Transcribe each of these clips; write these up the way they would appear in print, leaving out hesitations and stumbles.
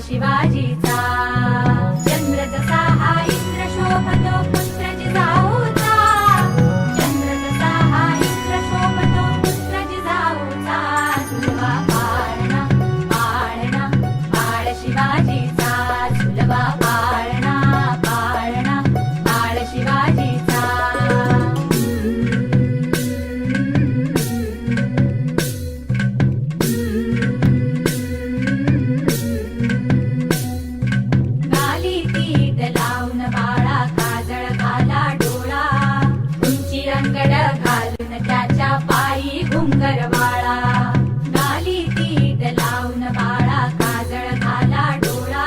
शिवाजीचा चंद्र जसा हा इंद्र शोभतो पुत्र जिजाऊचा चंद्र जसा हा इंद्र शोभतो पुत्र जिजाऊचा झुलवा पाळणा पाळणा पाळ शिवाजीचा झुलवा पाळणा पाळणा पाळ शिवाजीचा त्याच्या पायी घुंगरवाळा गाली तीट लावून बाळा काजळ घाला डोळा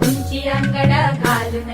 उंची अंगड घालून